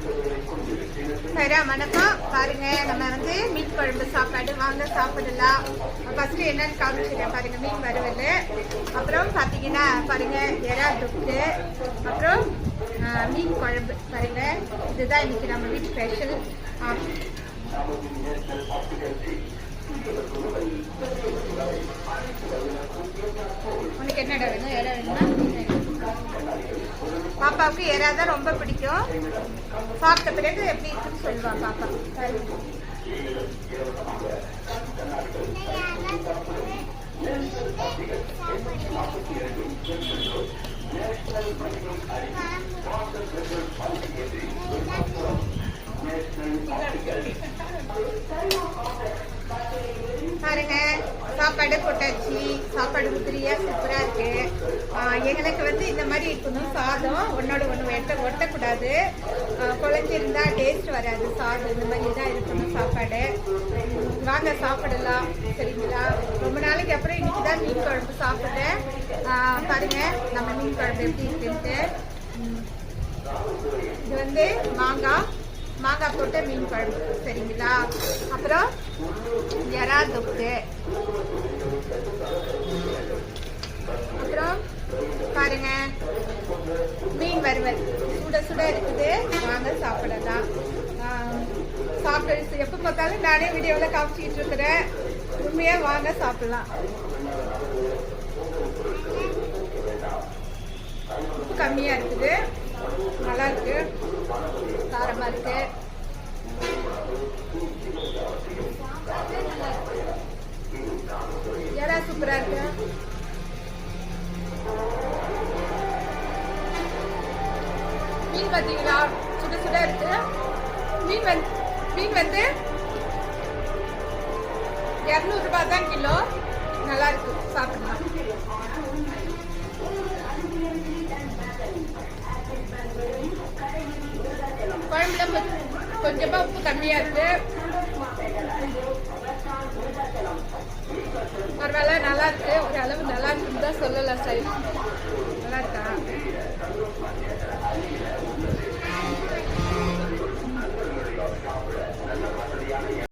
சரி வணக்கம். பாருங்க, நம்ம வந்து மீன் குழம்பு சாப்பாடு வாங்க சாப்பிடலாம். ஃபர்ஸ்ட் என்னன்னு காமிச்சிருக்கேன் பாருங்க. மீன் வறுவல், அப்புறம் பார்த்தீங்கன்னா பாருங்க எறா தொக்கு, அப்புறம் மீன் குழம்பு பாருங்க. இதுதான் இன்னைக்கு நம்ம வீட்டு ஸ்பெஷல். உனக்கு என்னடா வேணும்? எறா வேணுமா? பாப்பாவுக்கு எறா தான் ரொம்ப பிடிக்கும். சாப்பிட்ட பிறகு எப்படி இருக்குன்னு சொல்லுவா பாப்பா. பாருங்க, சாப்பாடு போட்டாச்சு. சாப்பாடு உதிரியா சூப்பரா இருக்கு. எங்களுக்கு வந்து இந்த மாதிரி இருக்கணும். சாதம் ஒன்னோட ஒன்று ஒட்டக்கூடாது. குழஞ்சிருந்தா டேஸ்ட் வராது. சாதம் இந்த மாதிரி தான் இருக்கணும் சாப்பாடு. வாங்க சாப்பிடலாம், சரிங்களா? ரொம்ப நாளைக்கு அப்புறம் இன்னைக்கு தான் மீன் குழம்பு சாப்பிட்றேன். பாருங்க நம்ம மீன் குழம்பு எப்படி இருக்குன்ட்டு. இது வந்து மாங்காய் போட்ட மீன் குழம்பு, சரிங்களா? அப்புறம் எறா தொக்கு, அப்புறம் பாருங்க மீன் வறுவல் சுட சுட இருக்குது. வாங்க சாப்பிடலாம். சாப்பிட்டு எப்போ பார்த்தாலும் நானே வீடியோவில் காமிச்சிக்கிட்டு இருக்கிறேன். உண்மையா வாங்க சாப்பிடலாம். உப்பு கம்மியா இருக்குது, நல்லா இருக்கு, காரமா இருக்கு. எறா சூப்பரா இருக்கு. மீன் பார்த்தீங்களா, சுட சுட இருக்கு. மீன் வந்து 200 ரூபாய் தான் கிலோ. நல்லா இருக்கு, சாப்பிடலாம். குழம்புல கொஞ்சமா உப்பு கம்மியா இருக்கு. பரவாயில்ல, நல்லா இருக்கு. ஒரு அளவு நல்லா இருக்குன்னு தான் சொல்லலாம். சரி, நல்லா இருக்கா?